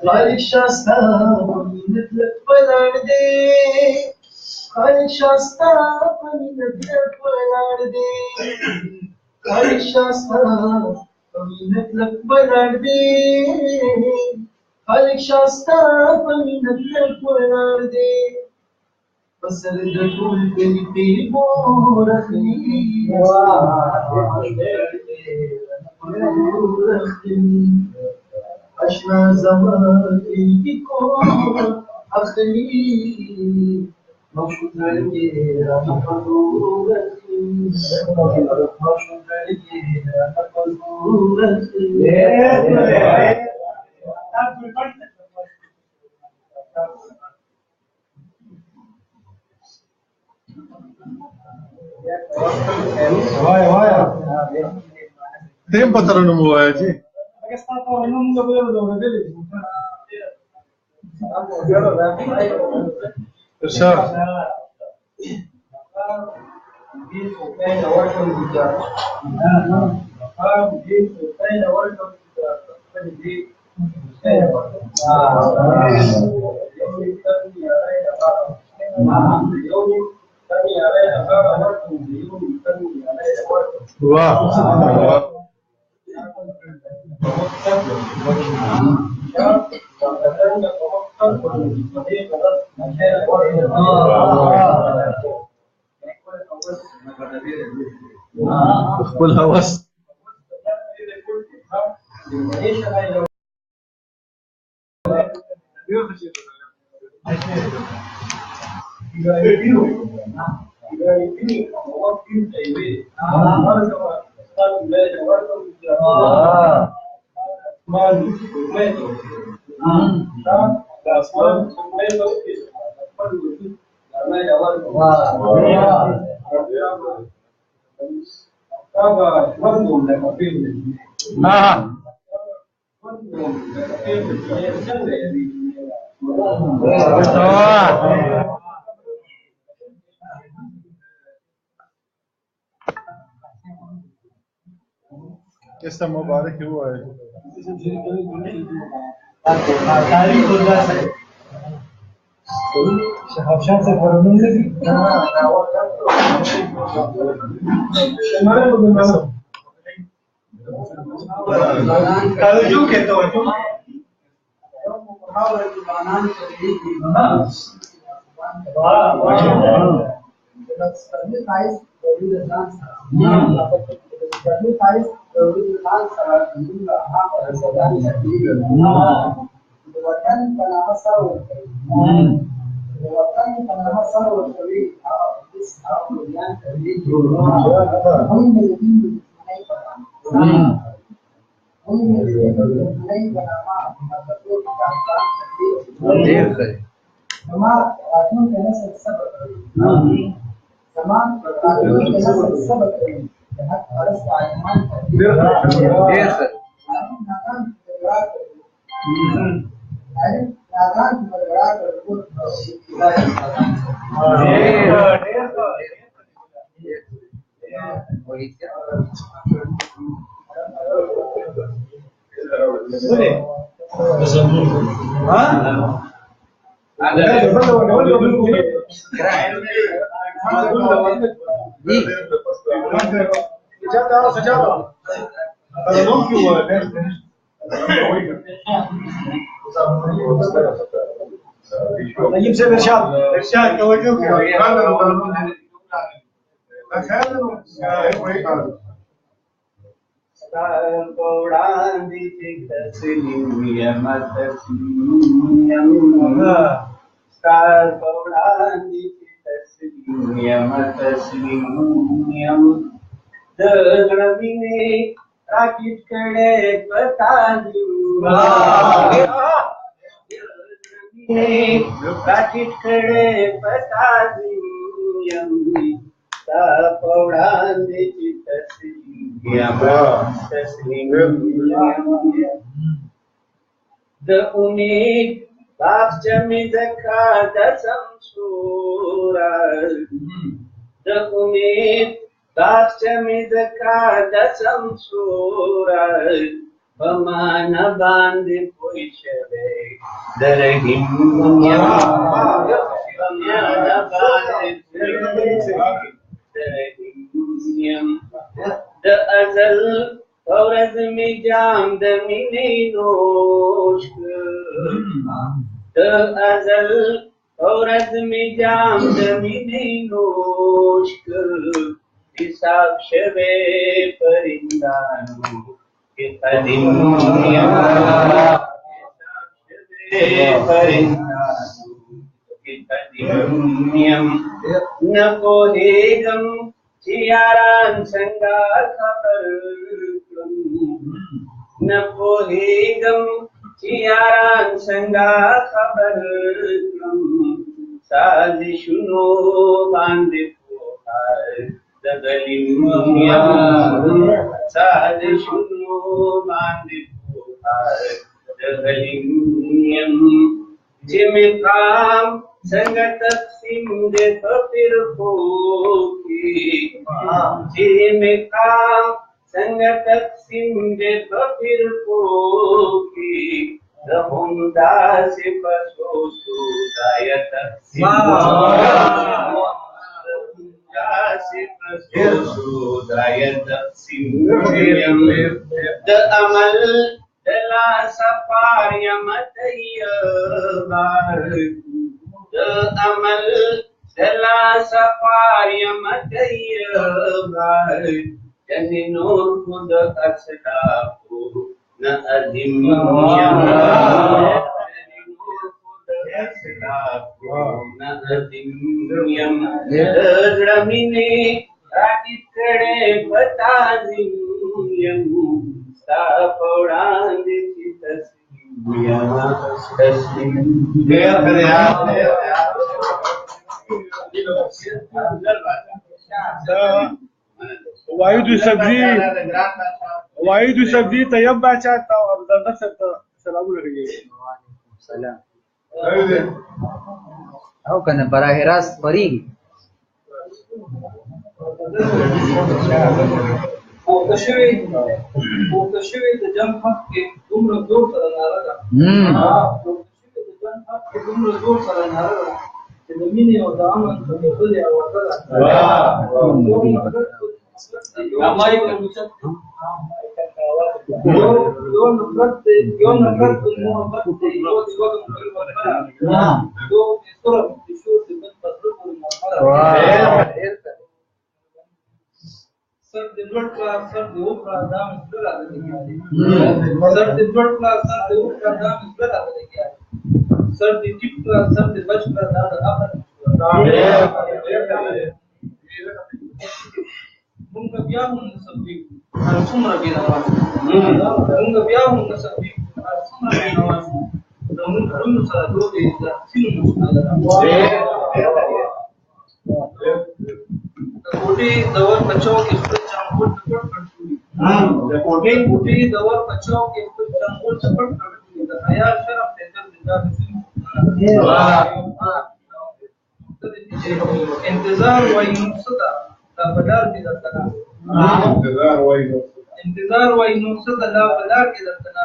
خالق شاستا مینت لک ولاړ دی خالق شاستا مینت لک ولاړ دی خالق شاستا مینت لک ولاړ دی خالق شاستا مینت لک ولاړ دی پسر د ټول کلی پیغور اخلي اشنا زمان کی کو اخلی مشهود لگی حضور مشهود لگی حضور Tempo ترنم وایي چې ارشاد واو خپل هوس Esta mubarak हुआ है तारीख हो जाए शहशाह से फरमान लगी हमारे लोग जो कहते हो نجيب سيد ارشاد توجه राकेश कड़े बता राकेश कड़े बता द उम्मीद बाप जमीद का दसम सूरा द उम्मीद बाप जमीद का दसम सूरा Pamana bandi poishave darahimyam. Pamana bandi poishave darahimyam. The azal aurad mein jam damine noshk. The azal aurad mein jam damine noshk. Hisab shave parindanu. Kitadimyam, kitadimyam, nakohegam, ciaran sangar khabar kum, nakohegam, ciaran sangar khabar kum, sazishuno bande pohar. Sadishuno bandipuhar dagalimyam Jimikam sangatak simde papir poki Jimikam sangatak simde papir poki Rahum dasi pasosu dayatak simde the amal the la sapariyam tayyabar the amal the la sapariyam tayyabar janinur khud asdapu na adimyam Ramine Rakikade Patazimyam Stapodandi Chitasmyam वाहिद सब्जी तैयब बादशाह था और ज़्यादा सलाम रखिए Salam. Aku kena barahi ras pergi. Muktashiwi the jump hak ke umra dur sara naraga. Muktashiwi the jump hak ke umra dur sara naraga. The mini of the aman to the fully awatara. Amai ko musat. Yon pratte mohabbatte yo diwag mukil wala. Do isura tishur se ban patru Sir Dilwar class, sir Deupra Dam is better than Sir Dilwar class, sir Deupra Dam is better than Sir the tip class, sir the Bach class, Munga Biahun Sabbi, and Sumra Binawas. Munga Biahun Sabbi, and Sumra Binawas. The Munga Rodi is the Sinus. Koti dawar bachao ke spit changul chapat kaduli. Koti dawar bachao ke spit changul chapat kaduli. The haya sharaf tender dinda इंतजार वाई नुस्खा ला बदार के दर्तना इंतजार वाई नुस्खा ला बदार के दर्तना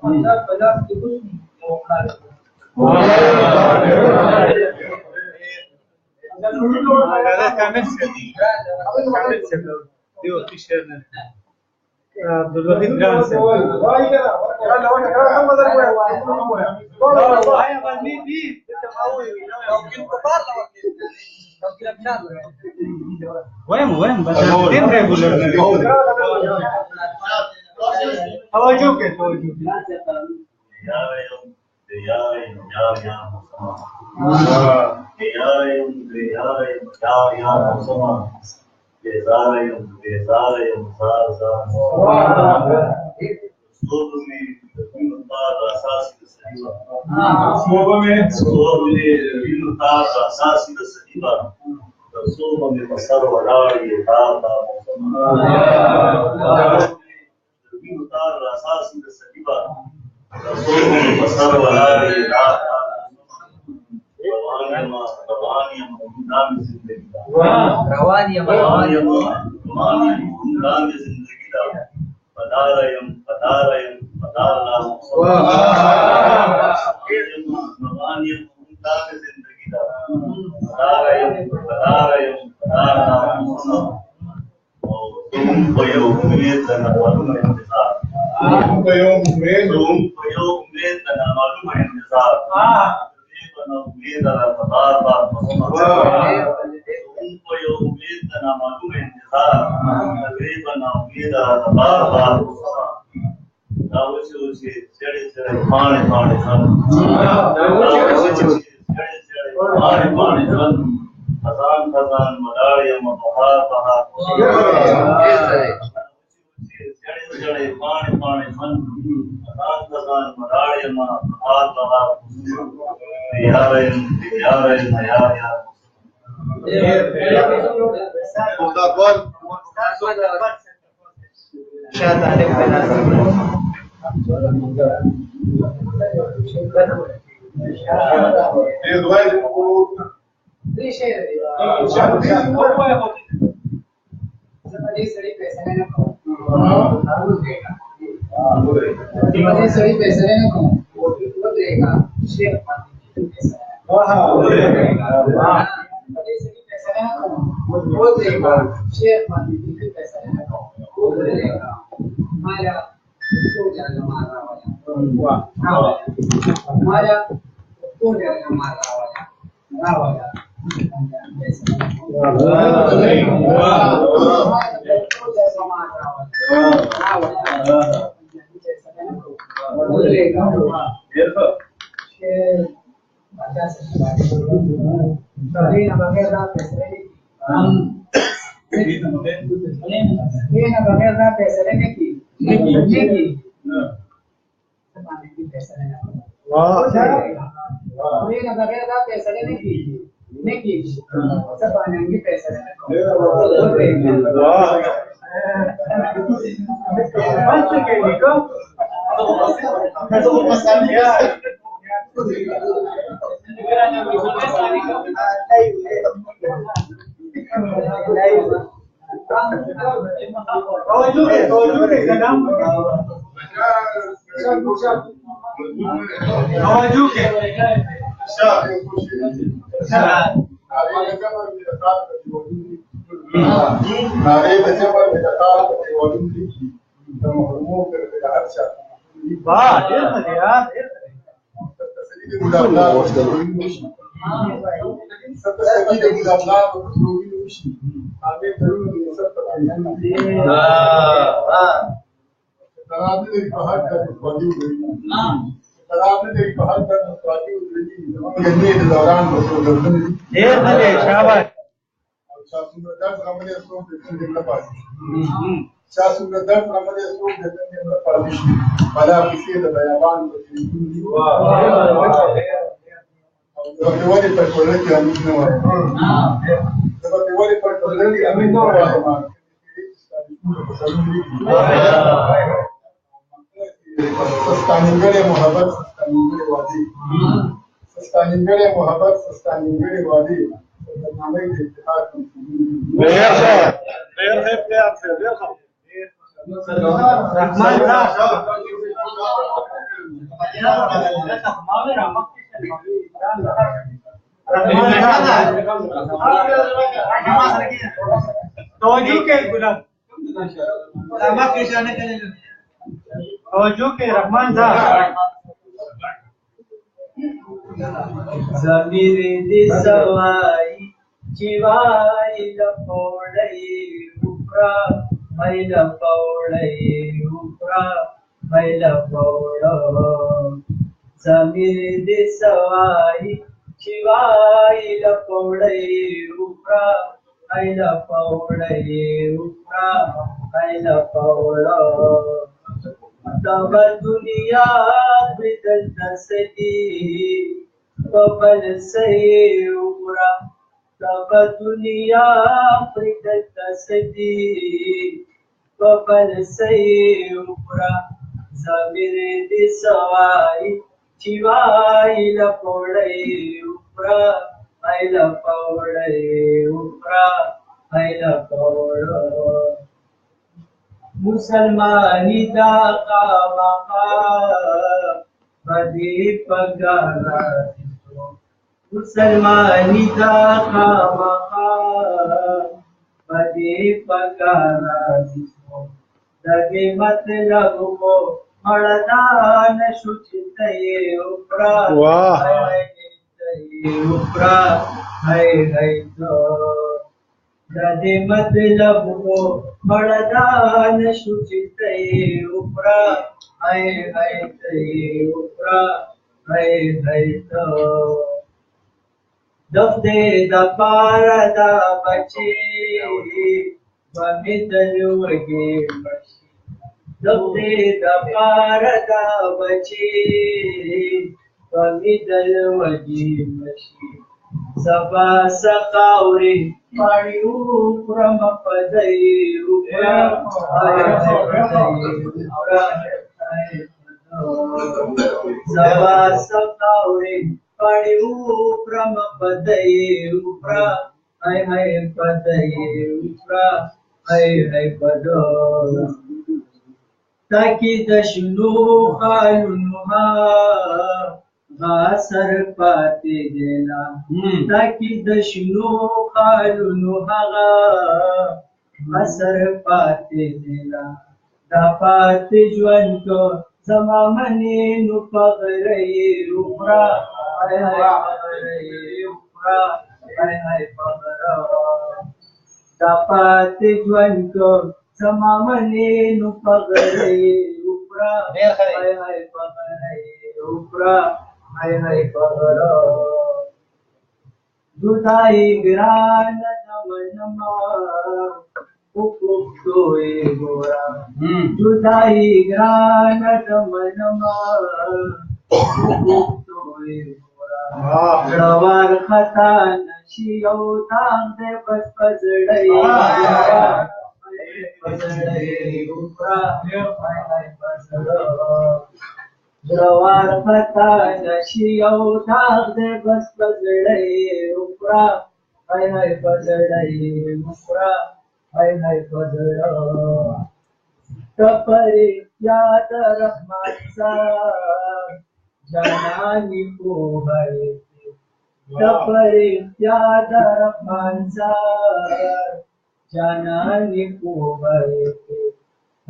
अंदर बदार के कुछ मोहना Padalayam يوم من يوم من أنا معلوم انتظار تقريبا أميد على قطار بعد يوم من أنا معلوم انتظار تقريبا أميد على قطار بعد وشي سيري پانے سن پانے سن خزان خزان مداریہ بہار بہار سیڑے پانے پانے سن خزان خزان مداریہ بہار بہار یارین یارین یار Zamiri di sawai chiwai la podai upra maila podai upra maila podo Zamiri di sawai chiwai la podai upra maila podai upra maila podo तब दुनिया बिदल सदी बबल से उमरा तब दुनिया बिदल सदी बबल से उमरा जमीर दी सवाई चिवाई लपोड़े उमरा आई लपोड़े उमरा आई लपोड़ो मुसलमानी दा का मकाम बदी पगारा मुसलमानी दा का मकाम बदी पगारा دغه مطلب مو مړدان شو چې ته یې وکړه واه. ته یې وکړه هی هی دغه مطلب مو مړدان شو چې ته یې وکړه هی هی ته یې وکړه هی هی د خدای د پاره دا بچي به مې تل وږي مړشي د خدای د پاره دا بچي به مې تل وږي مړشي سبا سخاوري پاڼې وکړم په دی وکړه سبا سخاوري پاڼې وکړم په دی وکړه هی هی په دی وکړه هی هی په تاکي د شنو خالونو غاسر پاتې دینا تاکي د شنو خالونو هغه غاسر پاتې دینا دا پاتې ژوند کو زما منې نو پغرې وکړه هی هی پغرې وکړه هی هی پغره دا پاتې ژوند کو زما منې نو پغرې وکړه هی هی پغرې وکړه هی هی پغره جدائی ګران ده منما وکړوې ګورا جدائی ګران ده منما وکړوې ګورا روان خطا نشي او تام دې بس پزړې وکړه هی هی پزړه روان پتا نشي او داغ دې بس پزړې وکړه هی هی پزړې وکړه هی هی پزړه تپرې یاد رحمان صاحب جانانی کو هي تپرې یاد رحمان صاحب جانانی کو هي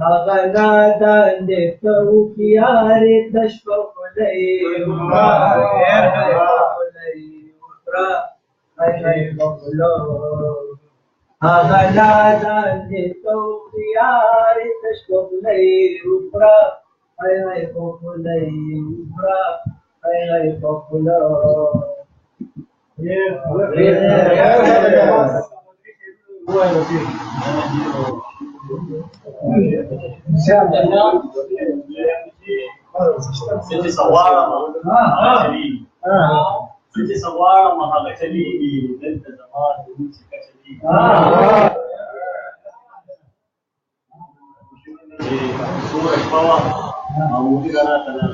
هغه نادان دې ته وکیارې تشبه خدای وکړه هی هی بخلو هغه نادان دې ته وکیارې تشبه خدای وکړه هی هی بخلو وکړه هی هی بخلو Siti sawara mahala chaligi danta zaman ruchi ka chaligi Suraj Pawa Mahmudi Rana Tana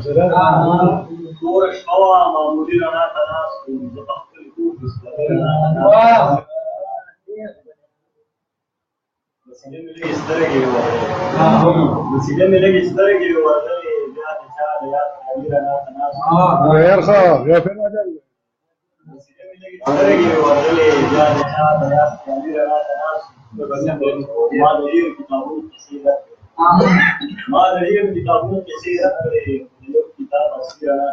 Suraj Pawa Mahmudi Rana Tana Zatakhtali Kufis وسیله ملګری سترګې ورغلې بیا د چا د یاد رانه تناسب ورخه یا په مدل وسیله ملګری سترګې ورغلې بیا د چا د یاد رانه تناسب ما د دې کتابونو کیسې راکړې یو کتاب اصلي رانه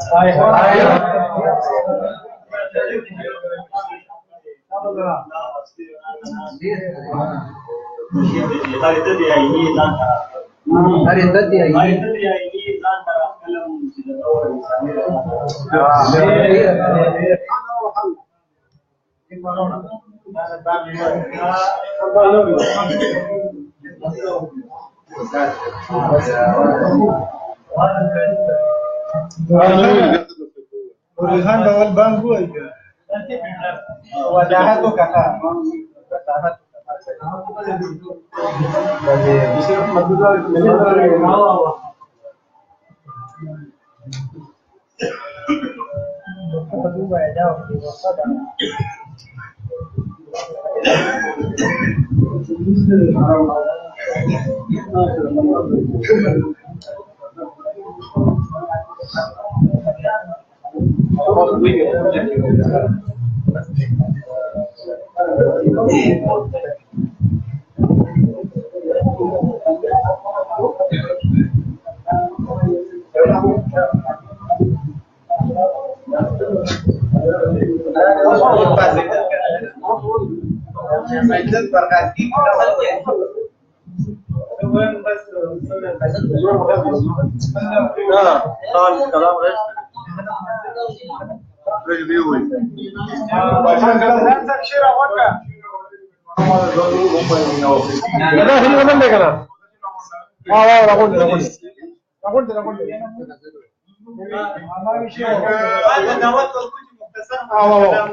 هر دې عیني ځان سره کلم چې د اور انساني وريحان ډول بانګ وای وجاهت وکړه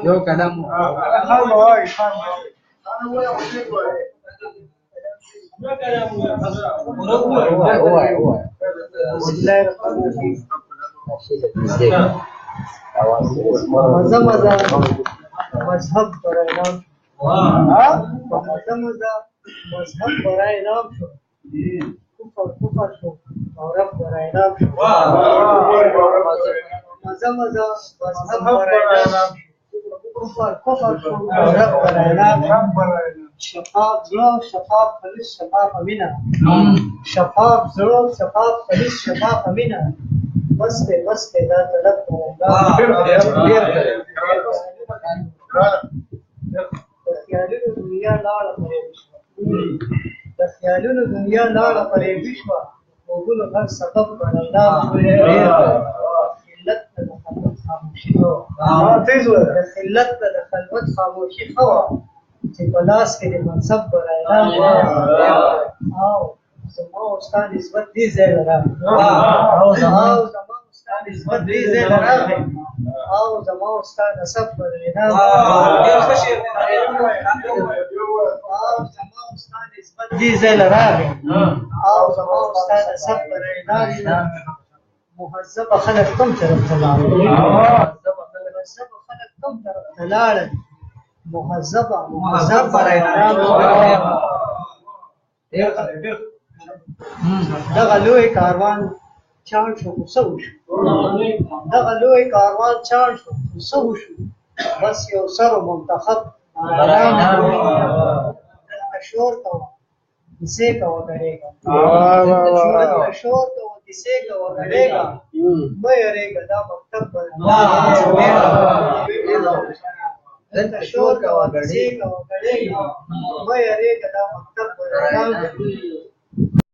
जो कलम मजहब برای نام مذهب برای نام شد کفر شد عرب برای نام شد مذهب برای نام کفر شد عرب برای نام شفاف زلو شفاف خلیص شفاف امینه شفاف زلو شفاف خلیص شفاف امینه مست دا طلب خیالونو دنیا لاړه پرې وشوه خوبونو هر سبب بدلنا خلت د خلوت خاموشي ښه وه چې په لاس کې د منصب براعلان او زما ستا نسبت دې ځای له راغی او زما ستا نسب براعلان مهذبه خلک کوم طرف ته لاړل مهذب براعلان دغه لوی کاروان چاڼ شو خو څه وشو بس یو سر منتخب شور کوه کیسې کوه غړېږه مه یېرېږه دا مکتب دلته شور کوه کیسې کوه غړېږه مه یېرېږه دا مکتب